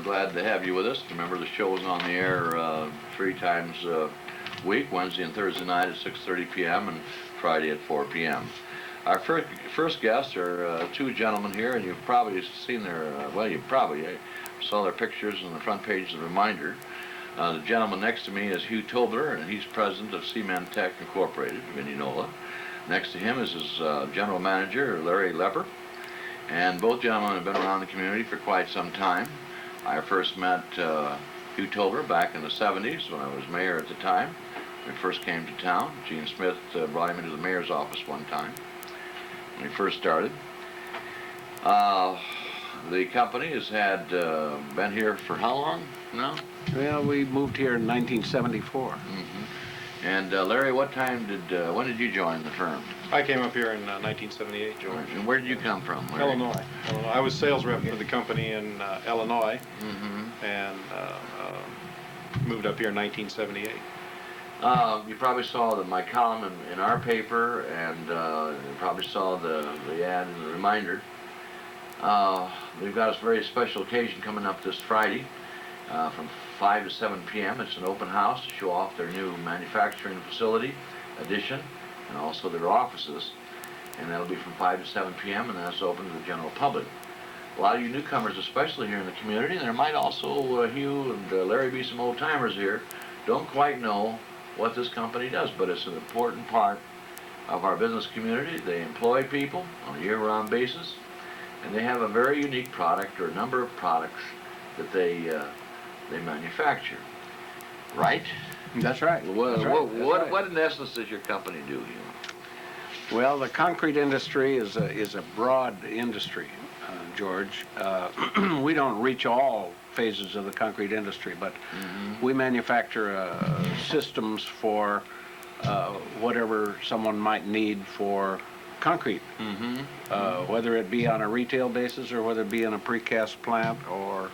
glad to have you with us. Remember, the show is on the air 3 times a week, Wednesday and Thursday night at 6:30 p.m. and Friday at 4 p.m. Our first guests are 2 gentlemen here, and you've probably seen their, you probably saw their pictures on the front page of the Reminder. The gentleman next to me is Hugh Tobler, and he's president of Cemen Tech Incorporated of Indianola. Next to him is his general manager, Larry Lepper. And both gentlemen have been around the community for quite some time. I first met Hugh Tobler back in the 70s when I was mayor at the time. When he first came to town, Gene Smith brought him into the mayor's office one time when he first started. The company has had been here for how long now? Well, we moved here in 1974. Mm-hmm. And Larry, when did you join the firm? I came up here in 1978, George. And where did you come from, Larry? Illinois. I was sales rep for the company in Illinois, and moved up here in 1978. You probably saw my column in our paper, and you probably saw the ad in the Reminder. We've got a very special occasion coming up this Friday from 5 to 7 p.m. It's an open house to show off their new manufacturing facility addition and also their offices. And that'll be from 5 to 7 p.m. and that's open to the general public. A lot of you newcomers, especially here in the community, and there might also, Hugh and Larry, be some old timers here, don't quite know what this company does, but it's an important part of our business community. They employ people on a year-round basis, and they have a very unique product or a number of products that they manufacture. Right? That's right. What in essence does your company do, Hugh? Well, the concrete industry is a broad industry, George. We don't reach all phases of the concrete industry, but we manufacture systems for whatever someone might need for concrete, whether it be on a retail basis or whether it be in a precast plant or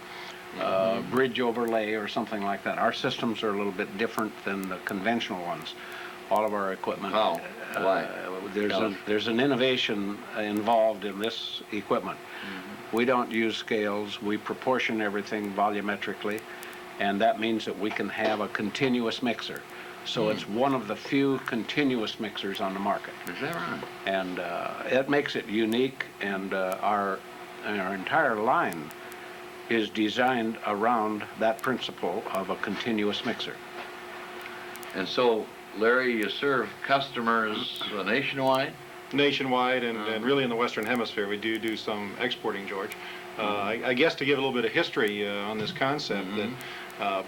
bridge overlay or something like that. Our systems are a little bit different than the conventional ones. All of our equipment. Oh, why? There's an innovation involved in this equipment. We don't use scales. We proportion everything volumetrically, and that means that we can have a continuous mixer. So it's one of the few continuous mixers on the market. Is that right? And it makes it unique, and our entire line is designed around that principle of a continuous mixer. And so, Larry, you serve customers nationwide? Nationwide and really in the Western Hemisphere. We do some exporting, George. I guess to give a little bit of history on this concept, that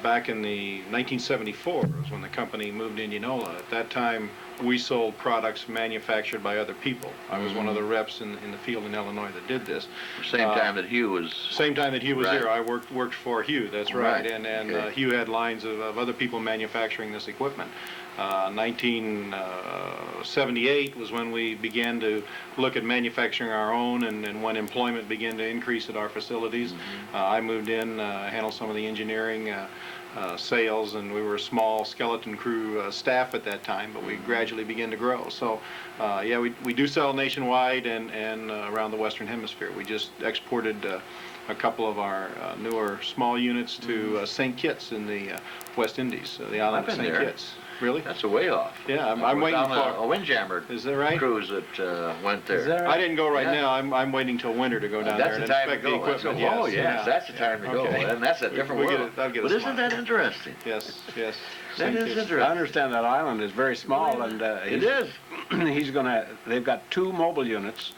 back in the 1974 was when the company moved to Indianola. At that time, we sold products manufactured by other people. I was one of the reps in the field in Illinois that did this. Same time that Hugh was... Same time that Hugh was right. here. I worked for Hugh, that's right. And Okay. Hugh had lines of other people manufacturing this equipment. 1978 was when we began to look at manufacturing our own, and when employment began to increase at our facilities. I moved in, handled some of the engineering, sales, and we were a small skeleton crew staff at that time, but we gradually began to grow. So yeah, we do sell nationwide and around the Western Hemisphere. We just exported a couple of our newer small units to St. Kitts in the West Indies, the island of St. Kitts. Really? That's a way off. Yeah, I'm waiting for a windjammer Is that right? cruise that went there. Is that right? I didn't go right now. I'm waiting till winter to go down there and inspect the equipment. Oh, yes, that's the time to go. Okay. And that's a different world. I'll get But a isn't that interesting? Yes. That St. is Kitts. interesting. I understand that island is very small, and It is. they've got 2 mobile units,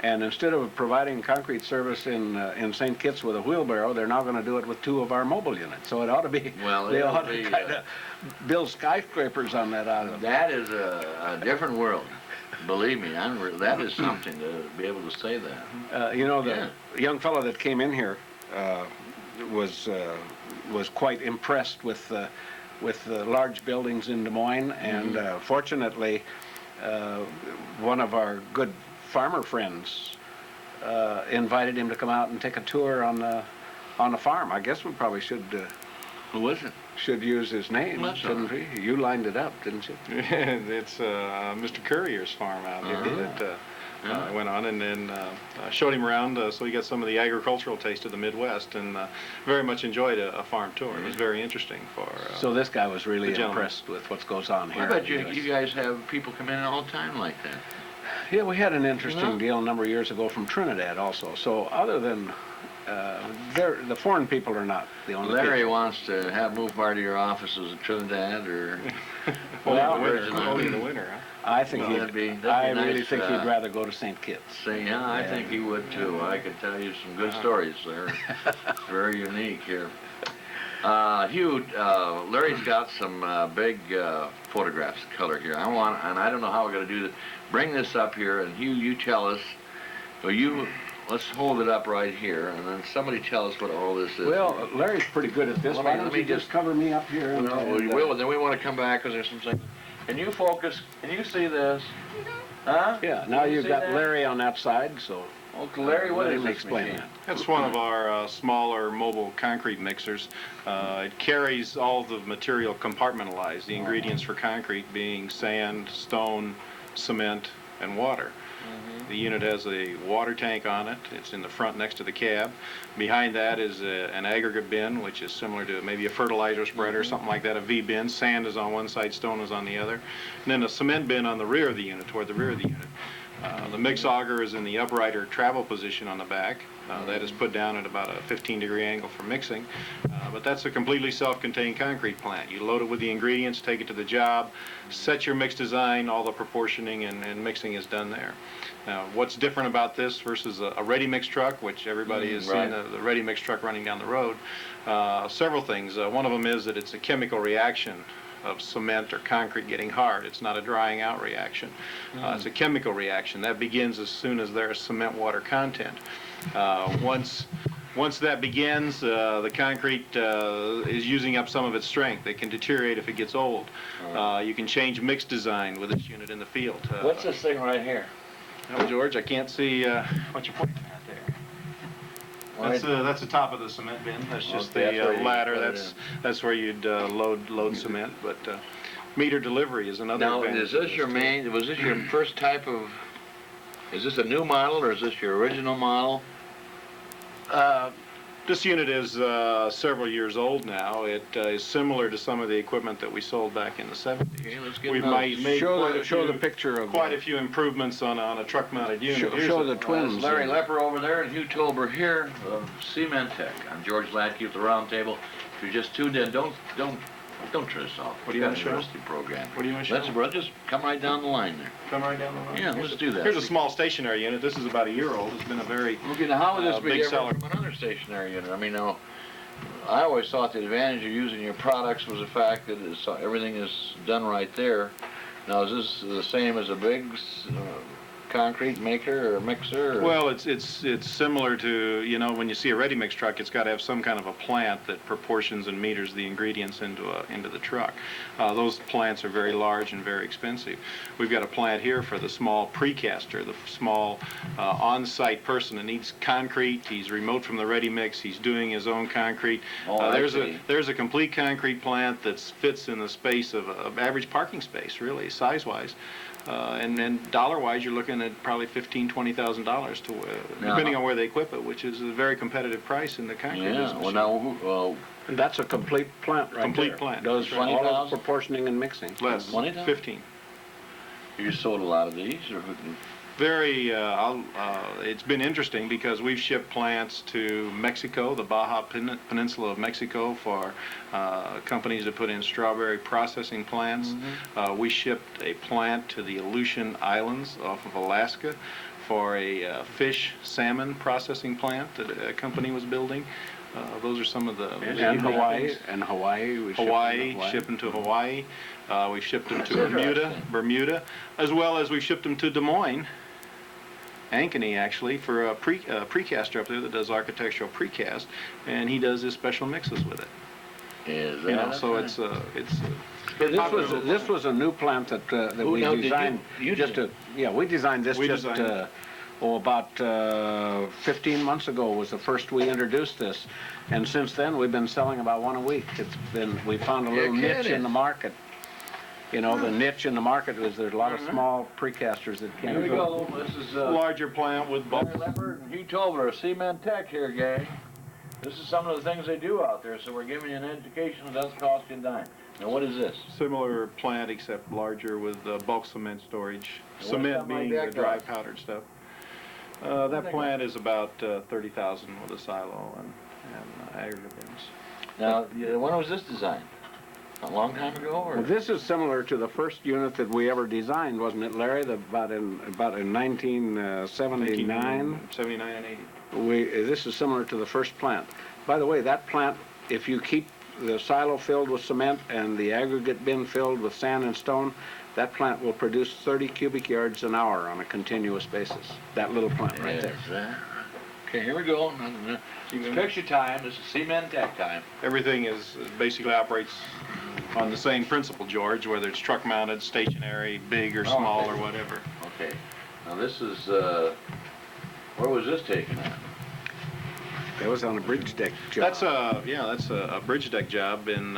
and instead of providing concrete service in St. Kitts with a wheelbarrow, they're now going to do it with 2 of our mobile units. So it ought to be, they ought to kind of build skyscrapers on that island. That is a different world. Believe me, that is something to be able to say that. You know, the young fellow that came in here was quite impressed with the large buildings in Des Moines, and fortunately, one of our good farmer friends invited him to come out and take a tour on the farm. I guess we probably should. Who was it? Should use his name, shouldn't we? You lined it up, didn't you? It's Mr. Courier's farm out here. I went on and then showed him around, so he got some of the agricultural taste of the Midwest, and very much enjoyed a farm tour. It was very interesting for. So this guy was really the gentleman. impressed with what goes on here. I bet you guys have people come in all the time like that. Yeah, we had an interesting Yeah. deal a number of years ago from Trinidad also. So other than the foreign people are not the only Larry people. wants to move part of your offices in Trinidad, or Only in the winter, huh? I think Well, that'd be I nice, really think he'd rather go to St. Kitts. say, yeah, I think he would too. I could tell you some good stories there. Very unique here. Hugh, Larry's got some big photographs of color here. And I don't know how we're going to do this. Bring this up here, and Hugh, you tell us. So let's hold it up right here, and then somebody tell us what all this is. Well, Larry's pretty good at this. Let Why me don't you just cover me up here? And, we will, and then we want to come back because there's some things. Can you focus? Can you see this? Huh? yeah, now Can you you've see got that? Larry on that side, so Okay, Larry, what let is him this explain machine? that. That's one of our smaller mobile concrete mixers. It carries all the material compartmentalized, the ingredients for concrete being sand, stone, cement, and water. The unit has a water tank on it. It's in the front next to the cab. Behind that is an aggregate bin, which is similar to maybe a fertilizer spreader, something like that, a V-bin. Sand is on one side, stone is on the other. And then a cement bin on the rear of the unit, toward the rear of the unit. The mix auger is in the upright or travel position on the back. That is put down at about a 15-degree angle for mixing. But that's a completely self-contained concrete plant. You load it with the ingredients, take it to the job, set your mix design, all the proportioning and mixing is done there. Now, what's different about this versus a ready-mix truck, which everybody has right. seen, the ready-mix truck running down the road? Several things. One of them is that it's a chemical reaction of cement or concrete getting hard. It's not a drying out reaction. It's a chemical reaction. That begins as soon as there's cement water content. Once that begins, the concrete is using up some of its strength. It can deteriorate if it gets old. You can change mix design with this unit in the field. What's this thing right here? Oh, George, I can't see what you're pointing at there. That's the top of the cement bin. That's just Okay, the that's where you ladder. put it That's where you'd load cement. But meter delivery is another Now, advantage is of this your main? Was this your first type of? Is this a new model or is this your original model? This unit is several years old now. It is similar to some of the equipment that we sold back in the 70s. Okay, let's get We've another- made Show the picture of quite a few improvements on a truck-mounted unit. show the That's twins. Larry Lepper over there and Hugh Tobler here of Cemen Tech. I'm George Latke at the round table. If you're just tuned in, don't turn us off. What do you want to show? Interesting program. What do you want to show? Let's just come right down the line there. Come right down the line. Yeah, let's do that. Here's a small stationary unit. This is about a year old. It's been a very Okay, now how would this be big different seller. from another stationary unit? I mean, now, I always thought the advantage of using your products was the fact that everything is done right there. Now, is this the same as a big concrete maker or mixer? Or? Well, it's similar to, you know, when you see a ready-mix truck, it's got to have some kind of a plant that proportions and meters the ingredients into the truck. Those plants are very large and very expensive. We've got a plant here for the small precaster, the small on-site person that needs concrete. He's remote from the ready-mix. He's doing his own concrete. I see. There's a complete concrete plant that fits in the space of average parking space, really, size-wise. And then dollar-wise, you're looking at probably $15,000-$20,000 depending on where they equip it, which is a very competitive price in the concrete business. Well, now, And that's a complete plant right Complete there. plant. Does Right. all 20,000? of proportioning and mixing. Less, 20,000? 15. you sold a lot of these, or Very, it's been interesting because we've shipped plants to Mexico, the Baja Peninsula of Mexico, for companies that put in strawberry processing plants. We shipped a plant to the Aleutian Islands off of Alaska for a fish salmon processing plant that a company was building. Those are some of the And Hawaii, we shipped them to Hawaii. We've shipped them to That's Bermuda, as well as we've shipped them to Des Moines, Ankeny actually, for a precaster up there that does architectural precast, and he does his special mixes with it. Is You know, so it's This was a new plant that we now, did designed. you We designed this We just designed it. about 15 months ago was the first we introduced this, and since then we've been selling about one a week. We found a little niche kidding. in the market. You know, the niche in the market is there's a lot of small precasters that can't. Here we go. This is Larger plant with bulk. Lepper and Hugh Tobler, Cemen Tech here, gang. This is some of the things they do out there, so we're giving you an education that doesn't cost you a dime. Now, what is this? Similar plant except larger with bulk cement storage. And what's Cement something like being that the dry cost? powdered stuff. That plant is about 30,000 with a silo and aggregate bins. Now, when was this designed? A long time ago, or? Well, this is similar to the first unit that we ever designed, wasn't it, Larry? About in 1979. 79 and 80. This is similar to the first plant. By the way, that plant, if you keep the silo filled with cement and the aggregate bin filled with sand and stone, that plant will produce 30 cubic yards an hour on a continuous basis. That little plant right there. Okay, here we go. It's picture time. This is Cemen Tech time. Everything is basically operates on the same principle, George, whether it's truck mounted, stationary, big or small or whatever. Okay. Now this is, where was this taken at? That was on a bridge deck job. That's a bridge deck job in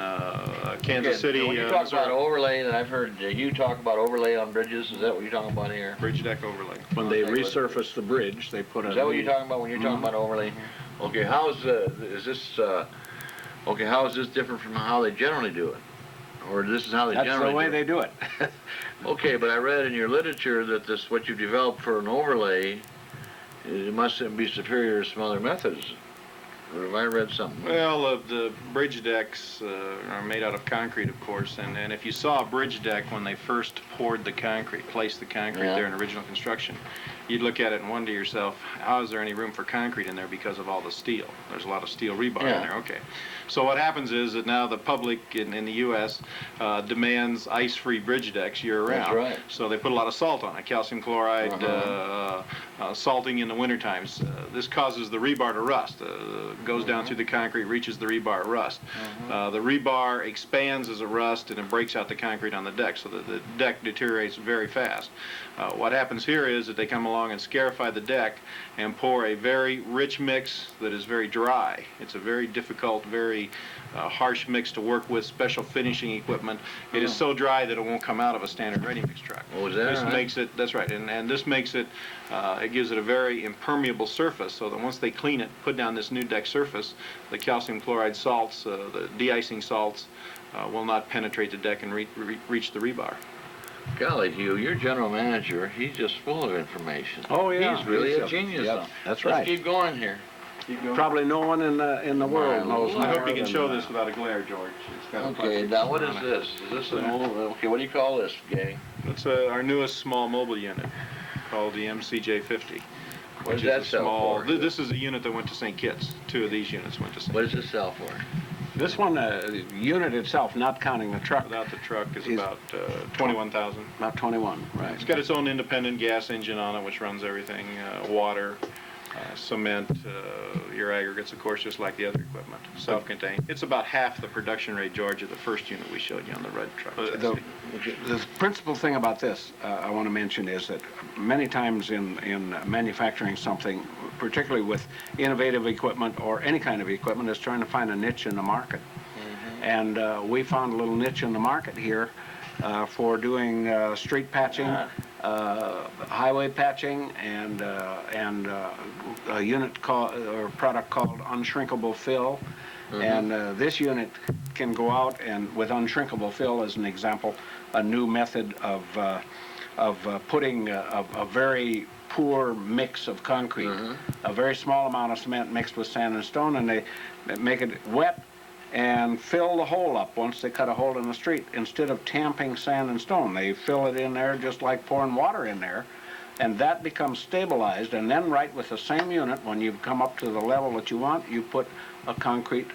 Kansas City. When you talk Missouri. about overlay, and I've heard you talk about overlay on bridges, is that what you're talking about here? Bridge deck overlay. When they resurface the bridge, they put a... Is that what you're talking about when you're talking about overlay? Okay, how's is this? Okay, how is this different from how they generally do it? Or this is how they That's generally the way do they do it. Okay, but I read in your literature that this, what you developed for an overlay, it must be superior to some other methods. Or have I read something? Well, the bridge decks are made out of concrete, of course, and if you saw a bridge deck when they first poured the concrete, placed the concrete there in original construction, you'd look at it and wonder to yourself, how is there any room for concrete in there because of all the steel? There's a lot of steel rebar in there. Okay. So what happens is that now the public in the U.S. Demands ice-free bridge decks year-round. That's right. So they put a lot of salt on it, calcium chloride, salting in the winter times. This causes the rebar to rust. Goes down through the concrete, reaches the rebar, rust. The rebar expands as it rusts and it breaks out the concrete on the deck, so that the deck deteriorates very fast. What happens here is that they come along and scarify the deck and pour a very rich mix that is very dry. It's a very difficult, very harsh mix to work with, special finishing equipment. It is so dry that it won't come out of a standard ready-mix truck. Oh, is that This right? makes it, that's right, and this makes it, it gives it a very impermeable surface, so that once they clean it, put down this new deck surface, the calcium chloride salts, the de-icing salts, will not penetrate the deck and reach the rebar. Golly, Hugh, your general manager, he's just full of information. Oh, yeah. He's really a genius. Yep, that's Let's right. keep going here. Probably no one in the world knows I hope more you can than, show this without a glare, George. It's got a Okay, plastic now what is on it. this? Is this an old, okay, what do you call this, gang? It's our newest small mobile unit called the MCJ50. What does which is that a sell small, for? This is a unit that went to St. Kitts. Two of these units went to St. What does this sell for? This one, the unit itself, not counting the truck, Without the truck is Is- about 21,000. about 21, right. It's got its own independent gas engine on it, which runs everything, water, cement, your aggregates, of course, just like the other equipment, self-contained. It's about half the production rate, George, of the first unit we showed you on the red truck. The principal thing about this I want to mention is that many times in manufacturing something, particularly with innovative equipment or any kind of equipment, is trying to find a niche in the market. And we found a little niche in the market here for doing street patching, highway patching, and a unit called, or product called unshrinkable fill. And this unit can go out and, with unshrinkable fill as an example, a new method of putting a very poor mix of concrete, a very small amount of cement mixed with sand and stone, and they make it wet and fill the hole up once they cut a hole in the street. Instead of tamping sand and stone, they fill it in there just like pouring water in there, and that becomes stabilized. And then right with the same unit, when you come up to the level that you want, you put a concrete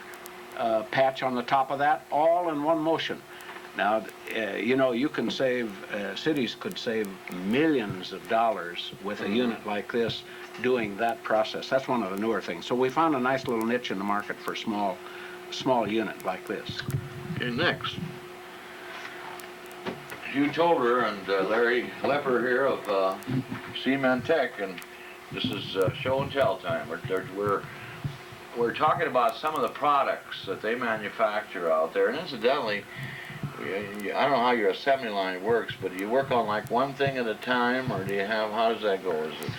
patch on the top of that, all in one motion. Now, you know, you can save, cities could save millions of dollars with a unit like this doing that process. That's one of the newer things. So we found a nice little niche in the market for small unit like this. Okay, next. Hugh Tobler and Larry Lepper here of Cemen Tech, and this is show and tell time. We're talking about some of the products that they manufacture out there, and incidentally, I don't know how your assembly line works, but do you work on like one thing at a time, or do you have, how does that go? Is it,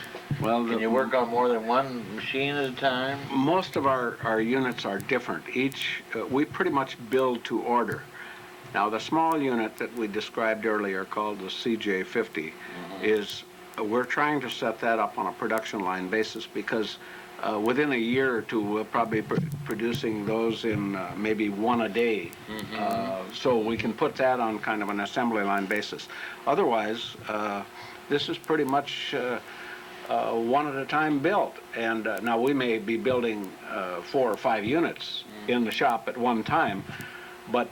Well, can you work on more than one machine at a time? most of our units are different. Each, we pretty much build to order. Now, the small unit that we described earlier, called the CJ50, is, we're trying to set that up on a production line basis because within a year or two, we'll probably be producing those in maybe one a day. So we can put that on kind of an assembly line basis. Otherwise, this is pretty much one at a time built. And now we may be building 4 or 5 units in the shop at one time, but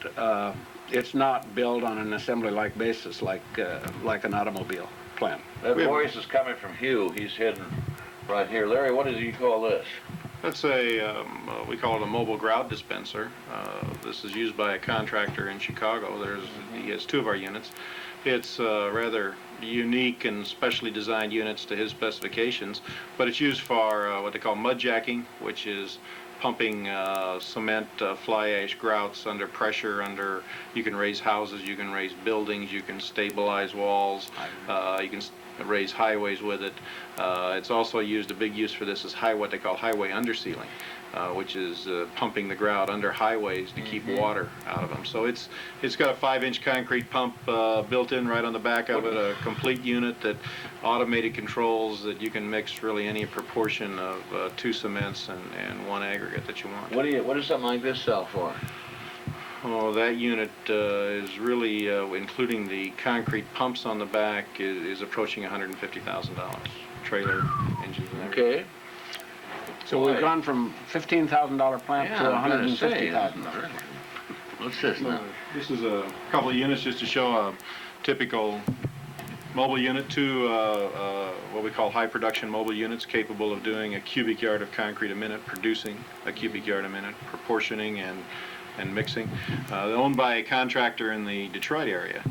it's not built on an assembly-like basis like an automobile plant. That voice is coming from Hugh. He's hidden right here. Larry, what does he call this? That's we call it a mobile grout dispenser. This is used by a contractor in Chicago. He has 2 of our units. It's rather unique and specially designed units to his specifications, but it's used for what they call mud jacking, which is pumping cement, fly ash grouts under pressure. You can raise houses, you can raise buildings, you can stabilize walls, you can raise highways with it. It's also used, a big use for this is what they call highway undersealing, which is pumping the grout under highways to keep water out of them. So it's got a 5-inch concrete pump built in right on the back of it, a complete unit that automated controls that you can mix really any proportion of 2 cements and 1 aggregate that you want. What does something like this sell for? Oh, that unit is really, including the concrete pumps on the back, is approaching $150,000. Trailer, engines, and everything. Okay. So we've gone from $15,000 plant to $150,000. What's this now? This is a couple of units just to show a typical mobile unit, 2 what we call high production mobile units capable of doing a cubic yard of concrete a minute, producing a cubic yard a minute, proportioning and mixing. They're owned by a contractor in the Detroit area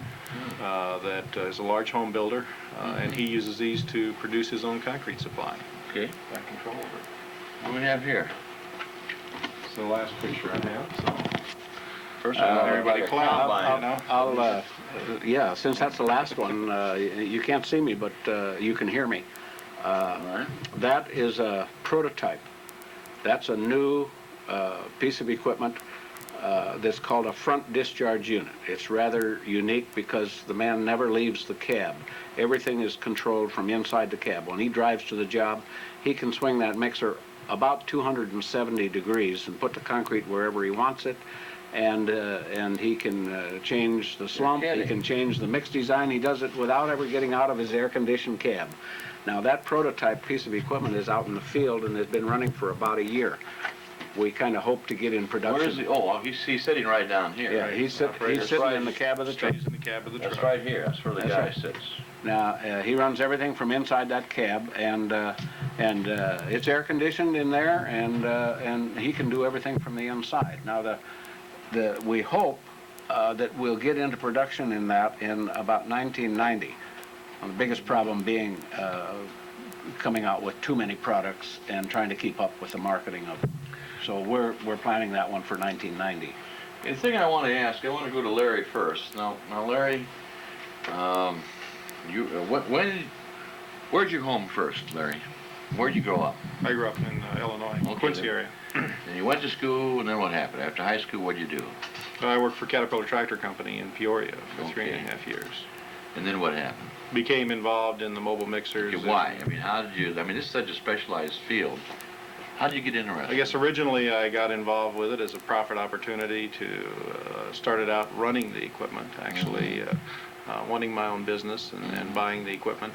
that is a large home builder, and he uses these to produce his own concrete supply. Okay. Got control over it. What do we have here? It's the last picture I have. So. First of all, everybody clap. Yeah, since that's the last one, you can't see me, but you can hear me. Right. That is a prototype. That's a new piece of equipment that's called a front discharge unit. It's rather unique because the man never leaves the cab. Everything is controlled from inside the cab. When he drives to the job, he can swing that mixer about 270 degrees and put the concrete wherever he wants it. And he can change the slump, he can change the mix design. He does it without ever getting out of his air-conditioned cab. Now, that prototype piece of equipment is out in the field and has been running for about a year. We kind of hope to get in production. Where is he? Oh, he's sitting right down here. Yeah, he's sitting in the cab of the truck. Stays in the cab of the truck. That's right here. That's where the guy sits. Now, he runs everything from inside that cab, and it's air-conditioned in there, and he can do everything from the inside. Now, we hope that we'll get into production in that in about 1990. And the biggest problem being coming out with too many products and trying to keep up with the marketing of it. So we're planning that one for 1990. The thing I want to ask, I want to go to Larry first. Now Larry, where'd you home first, Larry? Where'd you grow up? I grew up in Illinois, Quincy area. And you went to school, and then what happened? After high school, what'd you do? I worked for Caterpillar Tractor Company in Peoria for 3.5 years. And then what happened? Became involved in the mobile mixers. Okay, why? I mean, how did you? I mean, this is such a specialized field. How did you get interested? I guess originally I got involved with it as a profit opportunity to started out running the equipment, actually wanting my own business and buying the equipment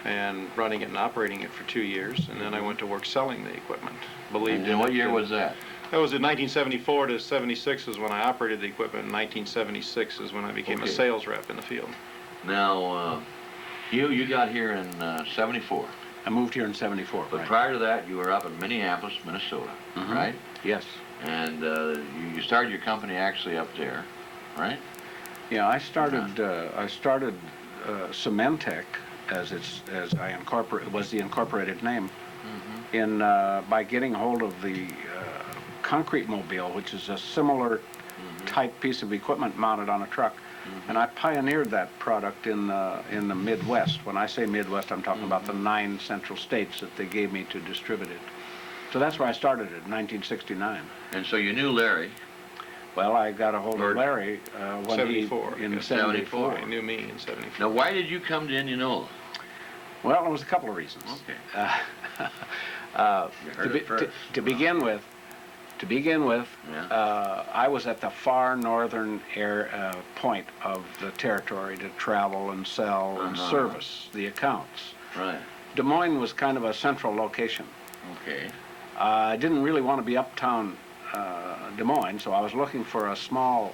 and running it and operating it for 2 years. And then I went to work selling the equipment. Believed in it. And what year was that? That was in 1974 to 76 is when I operated the equipment. In 1976 is when I became a sales rep in the field. Now, you got here in 74. I moved here in 74. But right. prior to that, you were up in Minneapolis, Minnesota, right? Yes. And you started your company actually up there, right? Yeah, I started Cementech was the incorporated name, by getting hold of the concrete mobile, which is a similar type piece of equipment mounted on a truck. And I pioneered that product in the Midwest. When I say Midwest, I'm talking about the 9 central states that they gave me to distribute it. So that's where I started it in 1969. And so you knew Larry. Well, I got a hold Or- of Larry when 74. in Yeah, 74. He knew me in 74. Now, why did you come to Indianola? Well, there was a couple of reasons. Okay. You heard To, be, it first. to begin with, Yeah. I was at the far northern point of the territory to travel and sell and service the accounts. Right. Des Moines was kind of a central location. Okay. I didn't really want to be uptown Des Moines, so I was looking for a smaller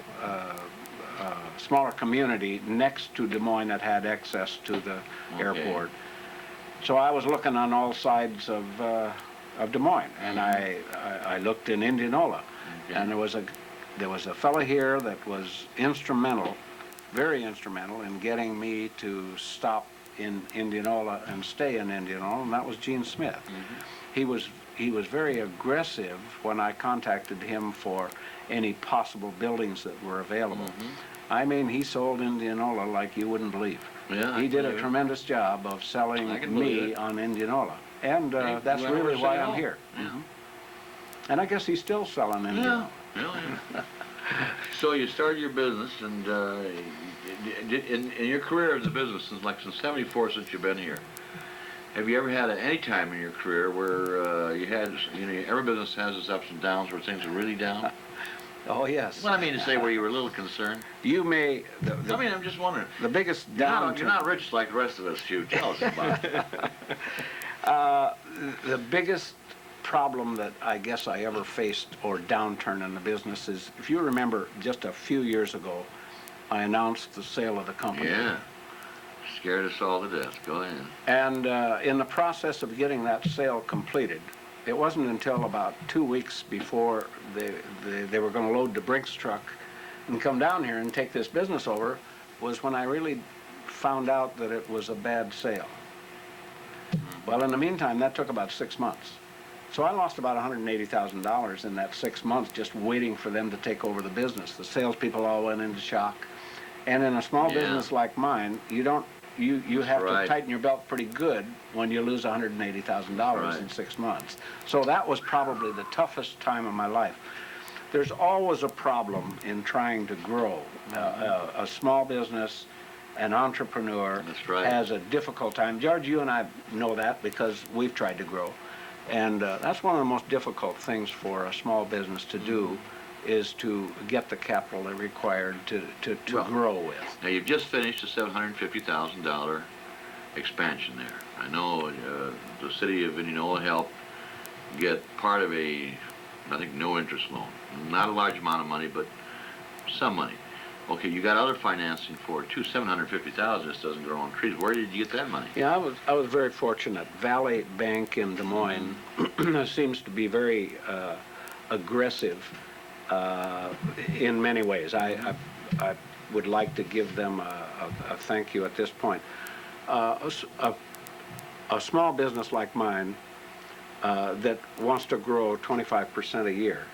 community next to Des Moines that had access to the airport. So I was looking on all sides of Des Moines, and I looked in Indianola, and there was a fellow here that was instrumental, very instrumental in getting me to stop in Indianola and stay in Indianola, and that was Gene Smith. He was very aggressive when I contacted him for any possible buildings that were available. I mean, he sold Indianola like you wouldn't believe. Yeah, He I did a believe it. tremendous job of I selling can believe me it. on Indianola, and He that's went over really to why City I'm Hall. here. Yeah. And I guess he's still selling Indianola. Yeah. So you started your business, and in your career as a business since '74, since you've been here, have you ever had any time in your career where you had, every business has its ups and downs where things are really down? Oh yes. Well, I mean to say where you were a little concerned. You may. I mean, I'm just wondering. The biggest You're downturn. not rich like the rest of us, Hugh. Tell us about it. The biggest problem that I guess I ever faced, or downturn in the business, is, if you remember, just a few years ago, I announced the sale of the company. Yeah. Scared us all to death. Go ahead. And in the process of getting that sale completed, it wasn't until about 2 weeks before they were going to load the Brinks truck and come down here and take this business over, was when I really found out that it was a bad sale. Well, in the meantime, that took about 6 months. So I lost about $180,000 in that 6 months just waiting for them to take over the business. The salespeople all went into shock. And in a small business like mine, you have to right. tighten your belt pretty good when you lose $180,000 in 6 months. So that was probably the toughest time of my life. There's always a problem in trying to grow. A small business, an entrepreneur That's right. has a difficult time. George, you and I know that because we've tried to grow. And that's one of the most difficult things for a small business to do, is to get the capital they're required to grow with. Now, you've just finished a $750,000 expansion there. I know the city of Indianola helped get part of I think, no-interest loan. Not a large amount of money, but some money. Okay, you got other financing for it, too. $750,000 just doesn't grow on trees. Where did you get that money? Yeah, I was very fortunate. Valley Bank in Des Moines seems to be very aggressive in many ways. I would like to give them a thank you at this point. A small business like mine that wants to grow 25% a year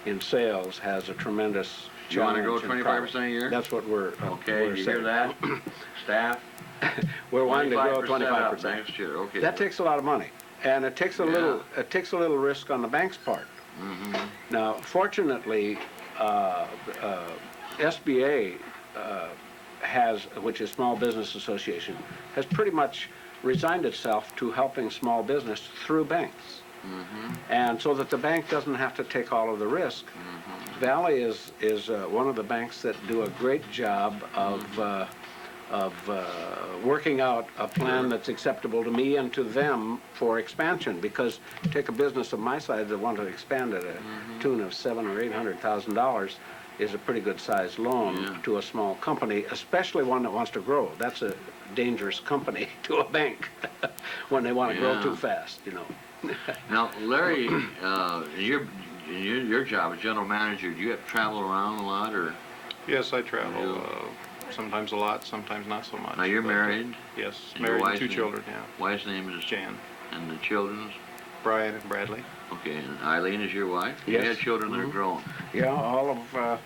in sales has a tremendous You want to challenge grow and 25% problem. a year? That's what we're Okay, we're you saying. hear that? Staff? We're wanting to grow 25% up 25%. next year, okay. That takes a lot of money, and it takes a little risk on the bank's part. Now, fortunately, SBA which is Small Business Association, has pretty much resigned itself to helping small business through banks, and so that the bank doesn't have to take all of the risk. Valley is one of the banks that do a great job of working out a plan that's acceptable to me and to them for expansion, because take a business of my size that want to expand at a tune of $700,000 or $800,000 is a pretty good sized loan to a small company, especially one that wants to grow. That's a dangerous company to a bank when they want to grow too fast, you know. Now, Larry, in your job as general manager, do you have to travel around a lot, or? Yes, I travel. Sometimes a lot, sometimes not so much. Now, you're but, married? Yes, And your married with wife's 2 name- children, yeah. Wife's name is? Jan. And the children's? Brian and Bradley. Okay, and Eileen is your wife? Yes. You had children that are grown. Yeah, all of our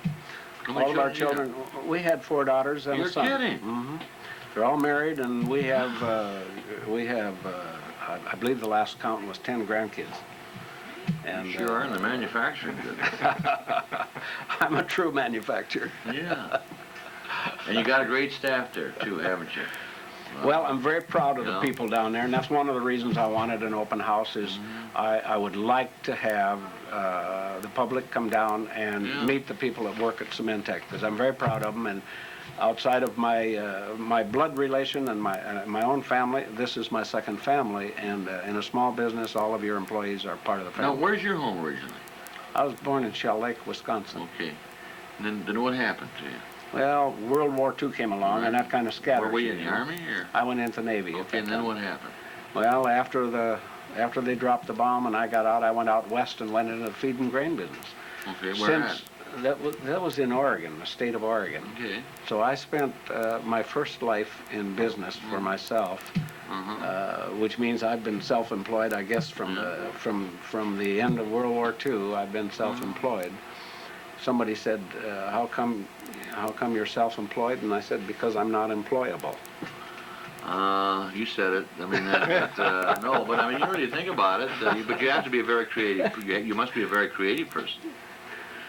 do you children. We had 4 daughters and You're a son. kidding. Hmm. They're all married, and we have I believe the last count was 10 grandkids. And You sure are in the manufacturing business. I'm a true manufacturer. Yeah. And you got a great staff there, too, haven't you? Well, I'm very proud of the Yeah. people down there, and that's one of the reasons I wanted an open house is I would like to have the public come down and Yeah. meet the people that work at Cementech, because I'm very proud of them, and outside of my blood relation and my own family, this is my second family, and in a small business, all of your employees are part of the Now, family. where's your home originally? I was born in Shell Lake, Wisconsin. Okay. And then what happened to you? Well, World War II came along, and that kind of scattered. Were you in you the know. Army, or? I went into Navy. at Okay, and that then time. what happened? Well, after they dropped the bomb and I got out, I went out west and went into the feed and grain business. Okay, where at? That was in Oregon, the state of Oregon. Okay. So I spent my first life in business for myself, which means I've been self-employed. I guess from the end of World War II, I've been self-employed. Somebody said, "How come you're self-employed?" And I said, "Because I'm not employable." You said it. I mean, no, but I mean, you really think about it. But you have to be a very creative. You must be a very creative person.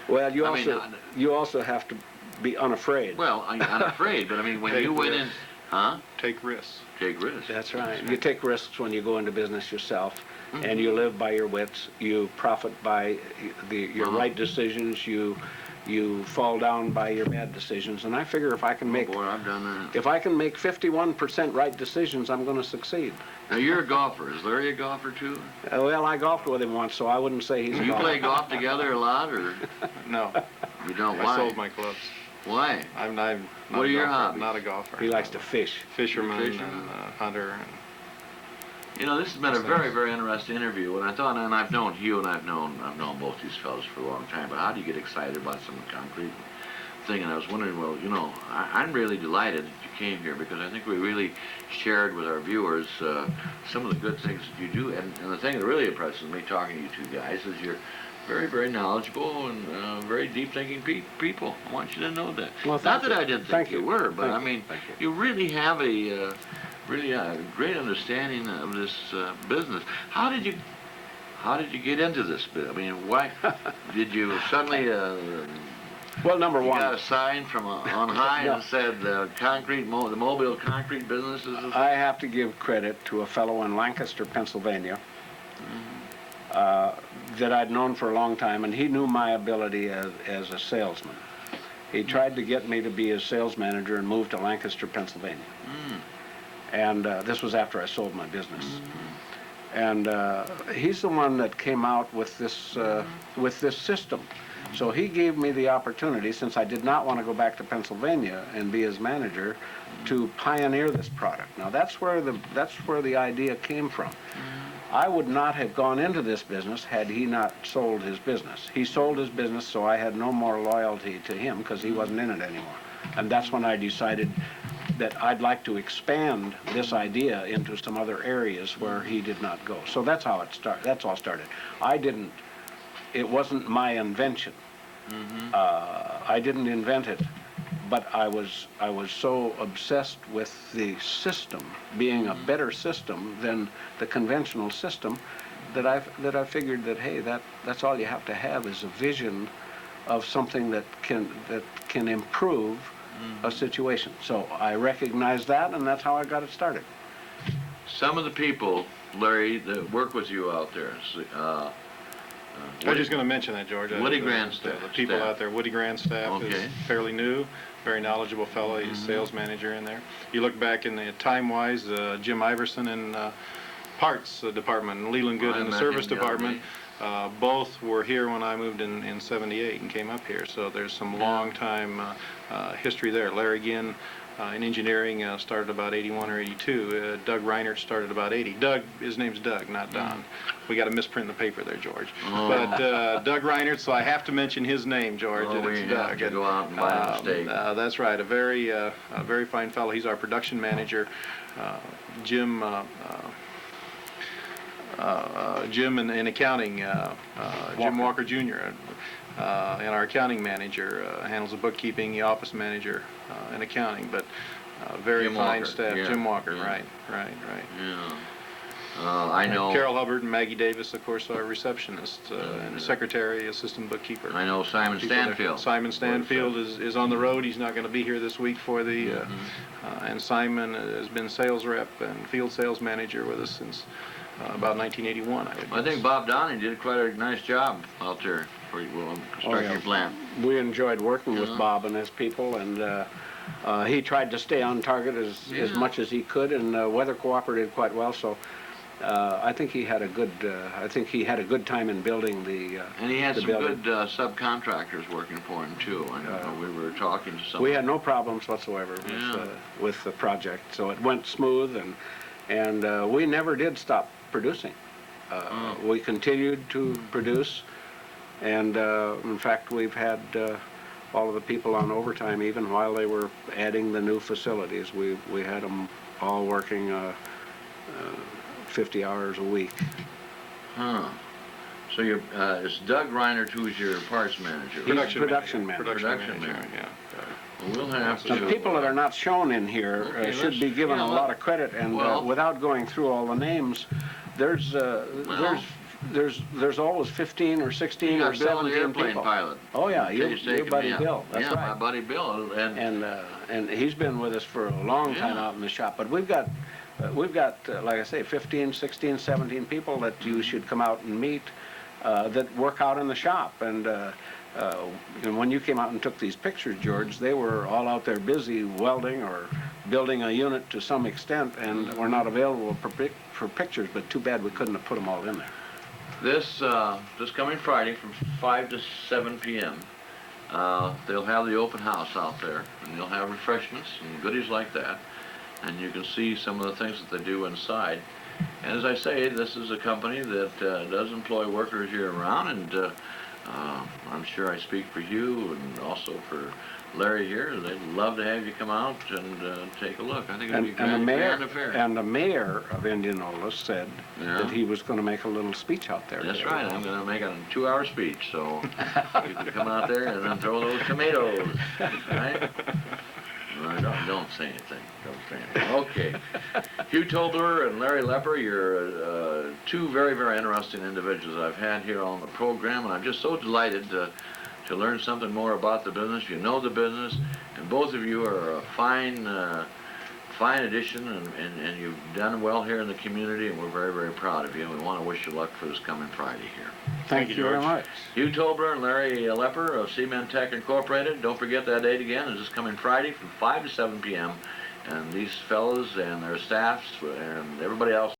Well, you I mean, also have to be unafraid. Well, I'm afraid, but I mean, when Take you went in, risks. huh? Take risks. Take risks. That's right. You take risks when you go into business yourself, and you live by your wits. You profit by your right decisions. You fall down by your bad decisions. And I figure if I can make Oh boy, I've done that. if I can make 51% right decisions, I'm going to succeed. Now you're a golfer. Is Larry a golfer too? Well, I golfed with him once, so I wouldn't say he's a You golfer. play golf together a lot, or No, you don't? I Why? sold my clubs. Why? I'm not What are a your golfer, hobbies? Not a golfer. He likes to fish. Fisherman Fisherman? and hunter. And You know, this has been a very, very interesting interview. And I thought, and I've known Hugh, and I've known both these fellows for a long time. But how do you get excited about some concrete thing? And I was wondering, well, you know, I'm really delighted that you came here because I think we really shared with our viewers some of the good things that you do. And the thing that really impresses me talking to you two guys is you're very, very knowledgeable and very deep-thinking people. I want you to know that. Well, Not thank that you. I didn't Thank think you you. were, but Thank I you. mean, Thank you. you really have a really great understanding of this business. How did you get into this bit? I mean, why did you suddenly Well, number you one, got a sign from on high No. and said the mobile concrete business is? I have to give credit to a fellow in Lancaster, Pennsylvania, that I'd known for a long time, and he knew my ability as a salesman. He tried to get me to be his sales manager and move to Lancaster, Pennsylvania. And this was after I sold my business. And he's the one that came out with this system. So he gave me the opportunity, since I did not want to go back to Pennsylvania and be his manager, to pioneer this product. Now that's where the idea came from. I would not have gone into this business had he not sold his business. He sold his business, so I had no more loyalty to him because he wasn't in it anymore. And that's when I decided that I'd like to expand this idea into some other areas where he did not go. So that's how it started. That's all started. It wasn't my invention. I didn't invent it, but I was so obsessed with the system being a better system than the conventional system that I figured that, hey, that's all you have to have is a vision of something that can improve a situation. So I recognized that, and that's how I got it started. Some of the people, Larry, that work with you out there. I was just going to mention that, George. Woody The Grandstaff. people out there, Woody Grandstaff Okay. is fairly new, very knowledgeable fellow. He's sales manager in there. You look back in the time-wise, Jim Iverson in parts department, and Leland Good I in the met service him the other department. Both were here when I moved in '78 and came up here. So there's some long-time history there. Larry Ginn in engineering started about 81 or 82. Doug Reinert started about 80. His name's Doug, not Don. We got to misprint the paper there, George. Oh. But Doug Reinert, so I have to mention his name, George. Oh, and we it's have Doug. to go out and buy a steak. That's right. A very fine fellow. He's our production manager. Jim. Jim in accounting, Jim Walker Jr., and our accounting manager handles the bookkeeping, the office manager in accounting, but very Jim fine Walker, staff. yeah, Jim Walker, yeah. right. Yeah. I know. Carol Hubbard and Maggie Davis, of course, our receptionist, and secretary, assistant bookkeeper. I know Simon People there. Stanfield. Simon Stanfield is on the road. He's not going to be here this week for the, and Simon has been sales rep and field sales manager with us since about 1981, I would I think guess. Bob Donnie did quite a nice job out there for construction yeah. plant. We enjoyed working with Yeah. Bob and his people, and he tried to stay on target as much as he could, and weather cooperated quite well. So I think he had a good time in building the And he had the some building. good subcontractors working for him too. I know we were talking to some. We had no problems whatsoever with the project, so it went smooth, and we never did stop producing. We continued to produce, and in fact, we've had all of the people on overtime even while they were adding the new facilities. We had them all working 50 hours a week. Huh. So it's Doug Reinert who's your parts manager. He's production manager. Production manager. Well, we'll have The to. people that are not shown in here Okay, should be given a lot of credit, and well- without going through all the names, there's always 15 or 16 You or got Bill, the 17 airplane people. pilot. Oh yeah, He's your taking buddy me out. Bill. That's yeah, right. my buddy Bill, And he's been with us for a long time Yeah. out in the shop. But we've got like I say, 15, 16, 17 people that you should come out and meet that work out in the shop. And when you came out and took these pictures, George, they were all out there busy welding or building a unit to some extent, and were not available for pictures. But too bad we couldn't have put them all in there. This coming Friday from 5 to 7 p.m. They'll have the open house out there, and they'll have refreshments and goodies like that. And you can see some of the things that they do inside. And as I say, this is a company that does employ workers year-round, and I'm sure I speak for Hugh and also for Larry here. They'd love to have you come out and take a look. I think it'll be a grand affair. And the mayor of Indianola said that he was going to make a little speech out there. That's today. right. I'm going to make a 2-hour speech, so you can come out there and then throw those tomatoes, right? Don't say anything. Don't say anything. Okay. Hugh Tobler and Larry Lepper, you're two very, very interesting individuals I've had here on the program, and I'm just so delighted to learn something more about the business. You know the business, and both of you are a fine addition, and you've done well here in the community, and we're very, very proud of you, and we want to wish you luck for this coming Friday here. Thank you very much. Hugh Tobler and Larry Lepper of Cemen Tech Incorporated. Don't forget that date again. It's this coming Friday from 5 to 7 p.m. And these fellows and their staffs and everybody else